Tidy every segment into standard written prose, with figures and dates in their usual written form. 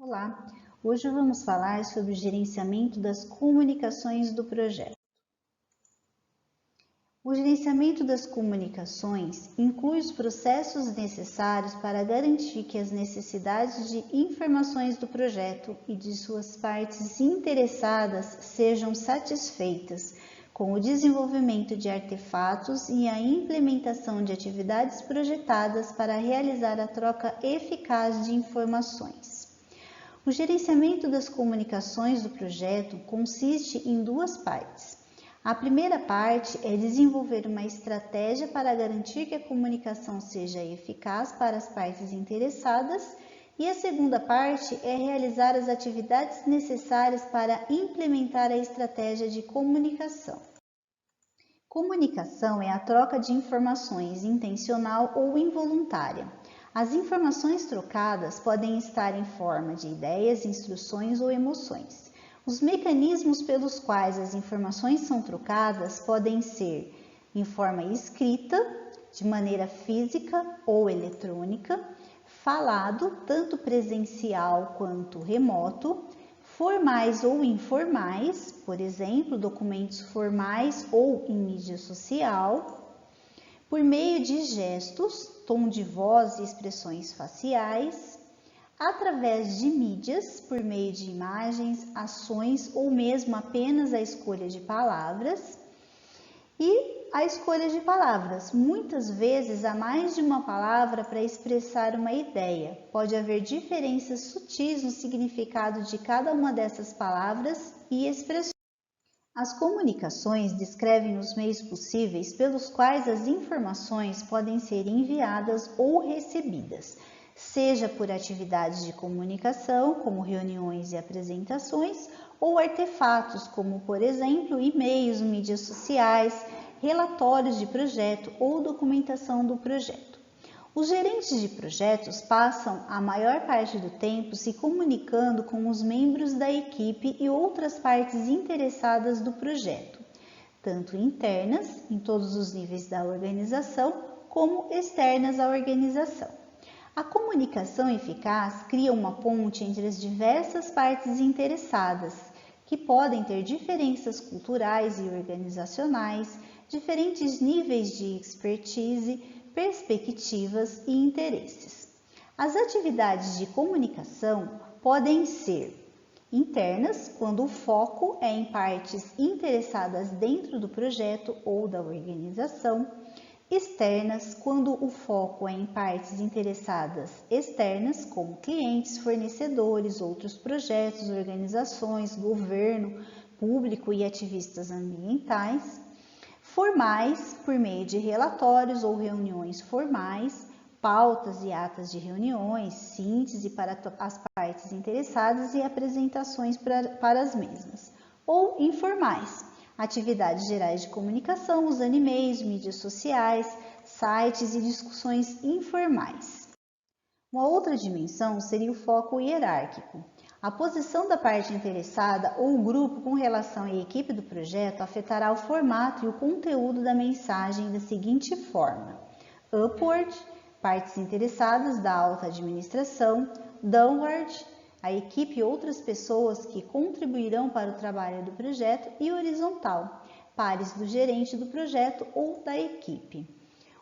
Olá, hoje vamos falar sobre o gerenciamento das comunicações do projeto. O gerenciamento das comunicações inclui os processos necessários para garantir que as necessidades de informações do projeto e de suas partes interessadas sejam satisfeitas, com o desenvolvimento de artefatos e a implementação de atividades projetadas para realizar a troca eficaz de informações. O gerenciamento das comunicações do projeto consiste em duas partes. A primeira parte é desenvolver uma estratégia para garantir que a comunicação seja eficaz para as partes interessadas, e a segunda parte é realizar as atividades necessárias para implementar a estratégia de comunicação. Comunicação é a troca de informações intencional ou involuntária. As informações trocadas podem estar em forma de ideias, instruções ou emoções. Os mecanismos pelos quais as informações são trocadas podem ser em forma escrita, de maneira física ou eletrônica, falado, tanto presencial quanto remoto, formais ou informais, por exemplo, documentos formais ou em mídia social, por meio de gestos, tom de voz e expressões faciais, através de mídias, por meio de imagens, ações ou mesmo apenas a escolha de palavras. E a escolha de palavras. Muitas vezes há mais de uma palavra para expressar uma ideia. Pode haver diferenças sutis no significado de cada uma dessas palavras e expressões. As comunicações descrevem os meios possíveis pelos quais as informações podem ser enviadas ou recebidas, seja por atividades de comunicação, como reuniões e apresentações, ou artefatos, como, por exemplo, e-mails, mídias sociais, relatórios de projeto ou documentação do projeto. Os gerentes de projetos passam a maior parte do tempo se comunicando com os membros da equipe e outras partes interessadas do projeto, tanto internas, em todos os níveis da organização, como externas à organização. A comunicação eficaz cria uma ponte entre as diversas partes interessadas, que podem ter diferenças culturais e organizacionais, diferentes níveis de expertise, perspectivas e interesses. As atividades de comunicação podem ser internas, quando o foco é em partes interessadas dentro do projeto ou da organização, externas, quando o foco é em partes interessadas externas, como clientes, fornecedores, outros projetos, organizações, governo, público e ativistas ambientais. Formais, por meio de relatórios ou reuniões formais, pautas e atas de reuniões, síntese para as partes interessadas e apresentações para as mesmas. Ou informais, atividades gerais de comunicação, usando e-mails, mídias sociais, sites e discussões informais. Uma outra dimensão seria o foco hierárquico. A posição da parte interessada ou o grupo com relação à equipe do projeto afetará o formato e o conteúdo da mensagem da seguinte forma: upward, partes interessadas da alta administração; downward, a equipe e outras pessoas que contribuirão para o trabalho do projeto; e horizontal, pares do gerente do projeto ou da equipe.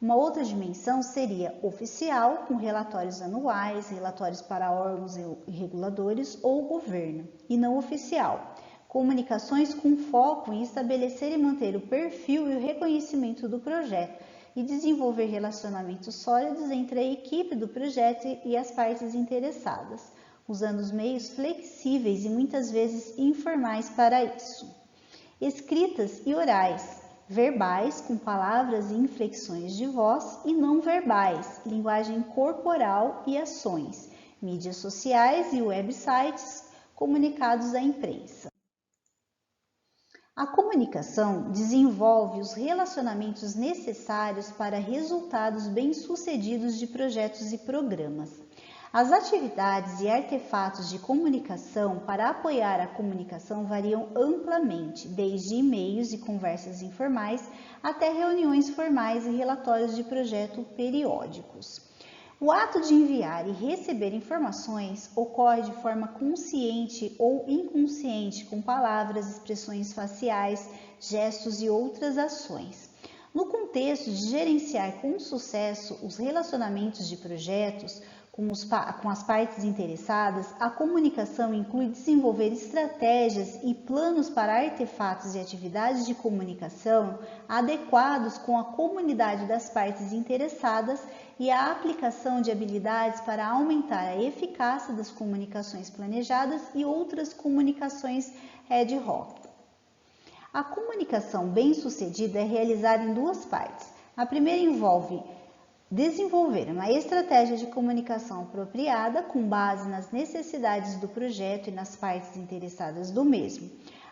Uma outra dimensão seria oficial, com relatórios anuais, relatórios para órgãos e reguladores ou governo, e não oficial, comunicações com foco em estabelecer e manter o perfil e o reconhecimento do projeto e desenvolver relacionamentos sólidos entre a equipe do projeto e as partes interessadas, usando os meios flexíveis e muitas vezes informais para isso. Escritas e orais, verbais, com palavras e inflexões de voz, e não verbais, linguagem corporal e ações, mídias sociais e websites, comunicados à imprensa. A comunicação desenvolve os relacionamentos necessários para resultados bem-sucedidos de projetos e programas. As atividades e artefatos de comunicação para apoiar a comunicação variam amplamente, desde e-mails e conversas informais até reuniões formais e relatórios de projeto periódicos. O ato de enviar e receber informações ocorre de forma consciente ou inconsciente, com palavras, expressões faciais, gestos e outras ações. No contexto de gerenciar com sucesso os relacionamentos de projetos com as partes interessadas, a comunicação inclui desenvolver estratégias e planos para artefatos e atividades de comunicação adequados com a comunidade das partes interessadas e a aplicação de habilidades para aumentar a eficácia das comunicações planejadas e outras comunicações ad hoc. A comunicação bem-sucedida é realizada em duas partes. A primeira envolve desenvolver uma estratégia de comunicação apropriada com base nas necessidades do projeto e nas partes interessadas do mesmo.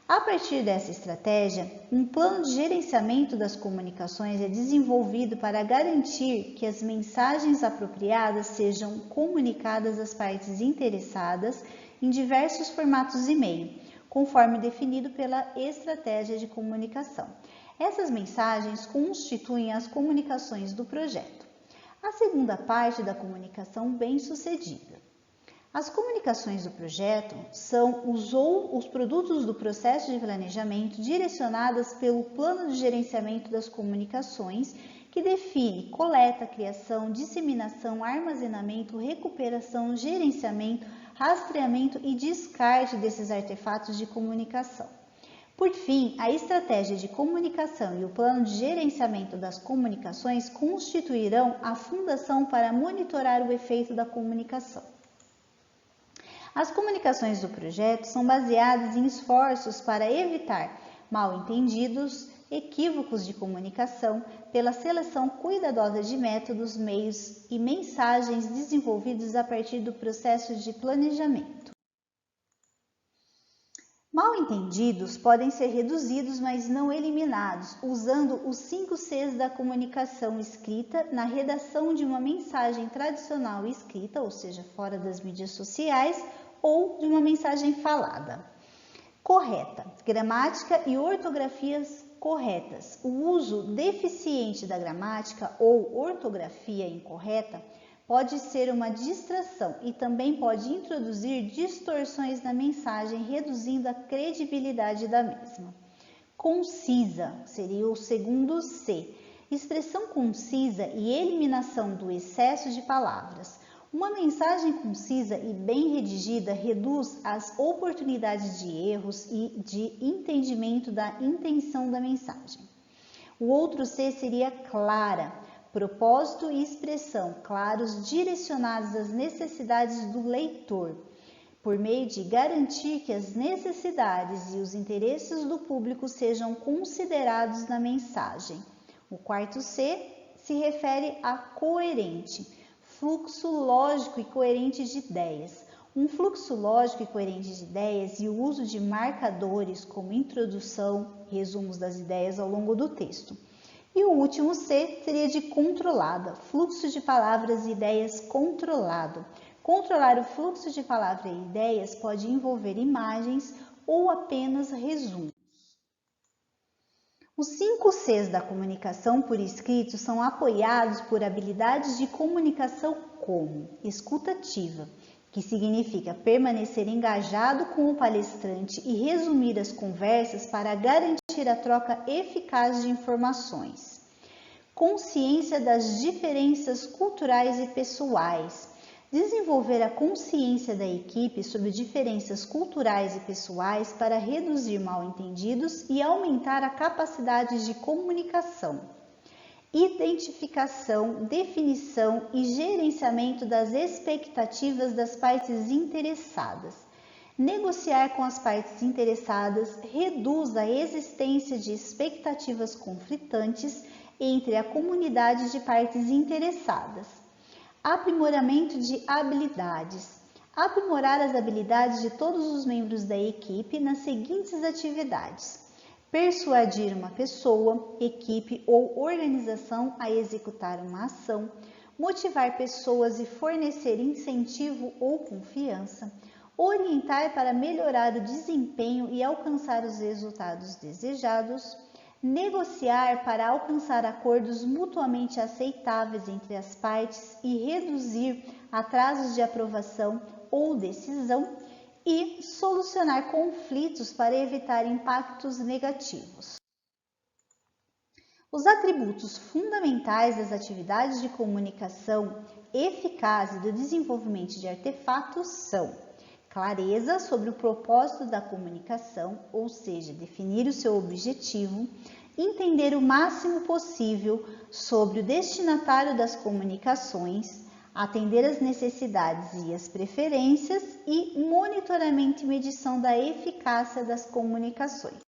A partir dessa estratégia, um plano de gerenciamento das comunicações é desenvolvido para garantir que as mensagens apropriadas sejam comunicadas às partes interessadas em diversos formatos e-mail, conforme definido pela estratégia de comunicação. Essas mensagens constituem as comunicações do projeto. A segunda parte da comunicação bem-sucedida. As comunicações do projeto são os produtos do processo de planejamento direcionadas pelo plano de gerenciamento das comunicações, que define coleta, criação, disseminação, armazenamento, recuperação, gerenciamento, rastreamento e descarte desses artefatos de comunicação. Por fim, a estratégia de comunicação e o plano de gerenciamento das comunicações constituirão a fundação para monitorar o efeito da comunicação. As comunicações do projeto são baseadas em esforços para evitar mal-entendidos, equívocos de comunicação, pela seleção cuidadosa de métodos, meios e mensagens desenvolvidos a partir do processo de planejamento. Mal-entendidos podem ser reduzidos, mas não eliminados, usando os 5 Cs da comunicação escrita na redação de uma mensagem tradicional escrita, ou seja, fora das mídias sociais, ou de uma mensagem falada. Correta, gramática e ortografias corretas. O uso deficiente da gramática ou ortografia incorreta pode ser uma distração e também pode introduzir distorções na mensagem, reduzindo a credibilidade da mesma. Concisa seria o segundo C. Expressão concisa e eliminação do excesso de palavras. Uma mensagem concisa e bem redigida reduz as oportunidades de erros e de entendimento da intenção da mensagem. O outro C seria clara. Propósito e expressão claros, direcionados às necessidades do leitor, por meio de garantir que as necessidades e os interesses do público sejam considerados na mensagem. O quarto C se refere a coerente, fluxo lógico e coerente de ideias. Um fluxo lógico e coerente de ideias e o uso de marcadores como introdução, resumos das ideias ao longo do texto. E o último C seria de controlada, fluxo de palavras e ideias controlado. Controlar o fluxo de palavras e ideias pode envolver imagens ou apenas resumos. Os 5 Cs da comunicação por escrito são apoiados por habilidades de comunicação como escuta ativa, que significa permanecer engajado com o palestrante e resumir as conversas para garantir a troca eficaz de informações. Consciência das diferenças culturais e pessoais. Desenvolver a consciência da equipe sobre diferenças culturais e pessoais para reduzir mal-entendidos e aumentar a capacidade de comunicação. Identificação, definição e gerenciamento das expectativas das partes interessadas. Negociar com as partes interessadas reduz a existência de expectativas conflitantes entre a comunidade de partes interessadas. Aprimoramento de habilidades. Aprimorar as habilidades de todos os membros da equipe nas seguintes atividades: persuadir uma pessoa, equipe ou organização a executar uma ação, motivar pessoas e fornecer incentivo ou confiança, orientar para melhorar o desempenho e alcançar os resultados desejados, negociar para alcançar acordos mutuamente aceitáveis entre as partes e reduzir atrasos de aprovação ou decisão, e solucionar conflitos para evitar impactos negativos. Os atributos fundamentais das atividades de comunicação eficaz e do desenvolvimento de artefatos são: clareza sobre o propósito da comunicação, ou seja, definir o seu objetivo, entender o máximo possível sobre o destinatário das comunicações, atender às necessidades e às preferências e monitoramento e medição da eficácia das comunicações.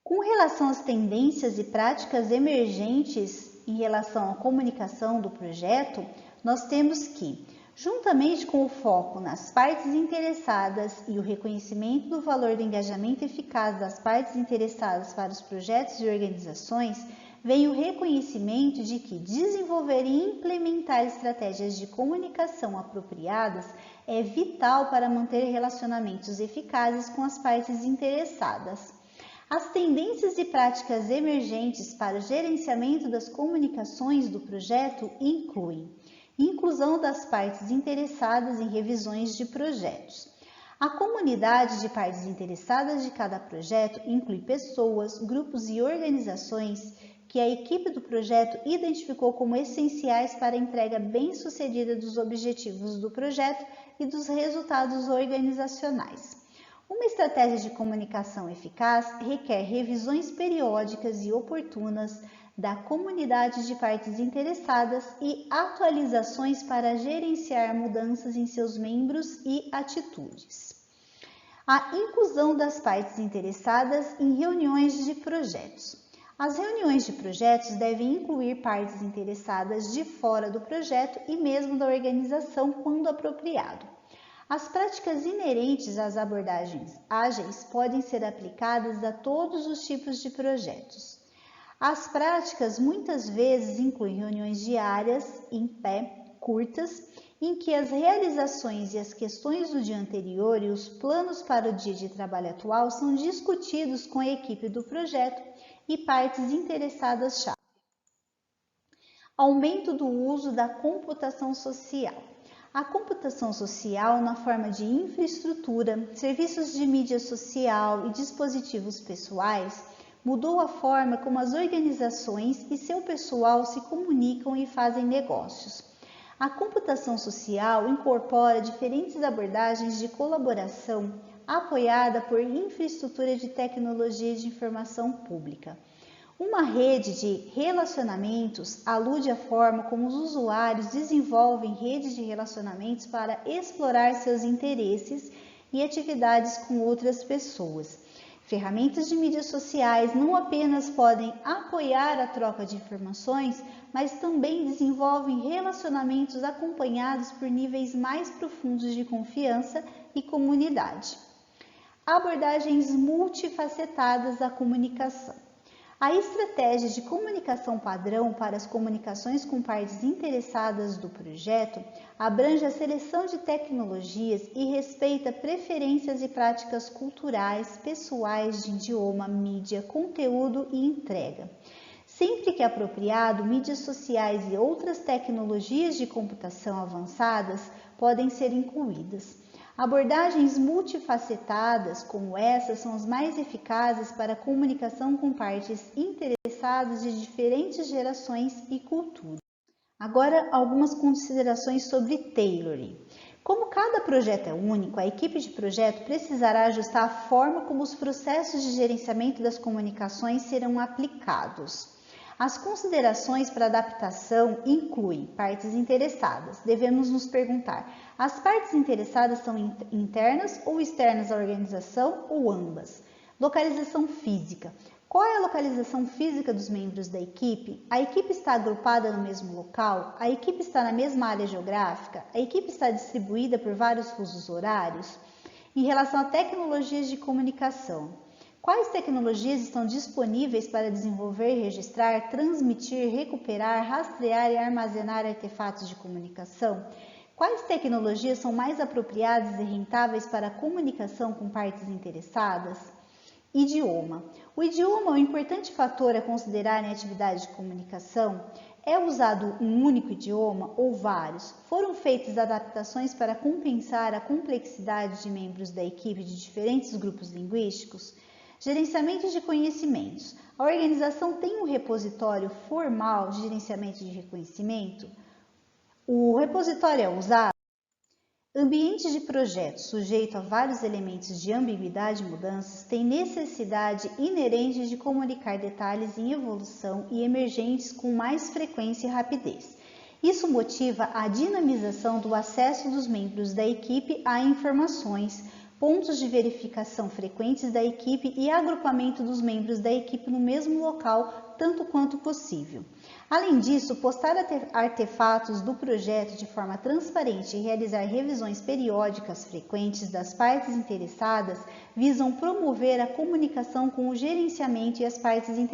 Com relação às tendências e práticas emergentes em relação à comunicação do projeto, nós temos que, juntamente com o foco nas partes interessadas e o reconhecimento do valor do engajamento eficaz das partes interessadas para os projetos e organizações, vem o reconhecimento de que desenvolver e implementar estratégias de comunicação apropriadas é vital para manter relacionamentos eficazes com as partes interessadas. As tendências e práticas emergentes para o gerenciamento das comunicações do projeto incluem: inclusão das partes interessadas em revisões de projetos. A comunidade de partes interessadas de cada projeto inclui pessoas, grupos e organizações que a equipe do projeto identificou como essenciais para a entrega bem-sucedida dos objetivos do projeto e dos resultados organizacionais. Uma estratégia de comunicação eficaz requer revisões periódicas e oportunas da comunidade de partes interessadas e atualizações para gerenciar mudanças em seus membros e atitudes. A inclusão das partes interessadas em reuniões de projetos. As reuniões de projetos devem incluir partes interessadas de fora do projeto e mesmo da organização, quando apropriado. As práticas inerentes às abordagens ágeis podem ser aplicadas a todos os tipos de projetos. As práticas muitas vezes incluem reuniões diárias, em pé, curtas, em que as realizações e as questões do dia anterior e os planos para o dia de trabalho atual são discutidos com a equipe do projeto e partes interessadas-chave. Aumento do uso da computação social. A computação social, na forma de infraestrutura, serviços de mídia social e dispositivos pessoais, mudou a forma como as organizações e seu pessoal se comunicam e fazem negócios. A computação social incorpora diferentes abordagens de colaboração apoiada por infraestrutura de tecnologia de informação pública. Uma rede de relacionamentos alude à forma como os usuários desenvolvem redes de relacionamentos para explorar seus interesses e atividades com outras pessoas. Ferramentas de mídias sociais não apenas podem apoiar a troca de informações, mas também desenvolvem relacionamentos acompanhados por níveis mais profundos de confiança e comunidade. Abordagens multifacetadas da comunicação. A estratégia de comunicação padrão para as comunicações com partes interessadas do projeto abrange a seleção de tecnologias e respeita preferências e práticas culturais, pessoais de idioma, mídia, conteúdo e entrega. Sempre que apropriado, mídias sociais e outras tecnologias de computação avançadas podem ser incluídas. Abordagens multifacetadas como essas são as mais eficazes para a comunicação com partes interessadas de diferentes gerações e culturas. Agora, algumas considerações sobre tailoring. Como cada projeto é único, a equipe de projeto precisará ajustar a forma como os processos de gerenciamento das comunicações serão aplicados. As considerações para adaptação incluem partes interessadas. Devemos nos perguntar: as partes interessadas são internas ou externas à organização ou ambas? Localização física. Qual é a localização física dos membros da equipe? A equipe está agrupada no mesmo local? A equipe está na mesma área geográfica? A equipe está distribuída por vários fusos horários? Em relação a tecnologias de comunicação, quais tecnologias estão disponíveis para desenvolver, registrar, transmitir, recuperar, rastrear e armazenar artefatos de comunicação? Quais tecnologias são mais apropriadas e rentáveis para a comunicação com partes interessadas? Idioma. O idioma é um importante fator a considerar em atividade de comunicação. É usado um único idioma ou vários? Foram feitas adaptações para compensar a complexidade de membros da equipe de diferentes grupos linguísticos? Gerenciamento de conhecimentos. A organização tem um repositório formal de gerenciamento de reconhecimento? O repositório é usado? Ambientes de projeto sujeito a vários elementos de ambiguidade e mudanças têm necessidade inerente de comunicar detalhes em evolução e emergentes com mais frequência e rapidez. Isso motiva a dinamização do acesso dos membros da equipe a informações, pontos de verificação frequentes da equipe e agrupamento dos membros da equipe no mesmo local, tanto quanto possível. Além disso, postar artefatos do projeto de forma transparente e realizar revisões periódicas frequentes das partes interessadas visam promover a comunicação com o gerenciamento e as partes interessadas.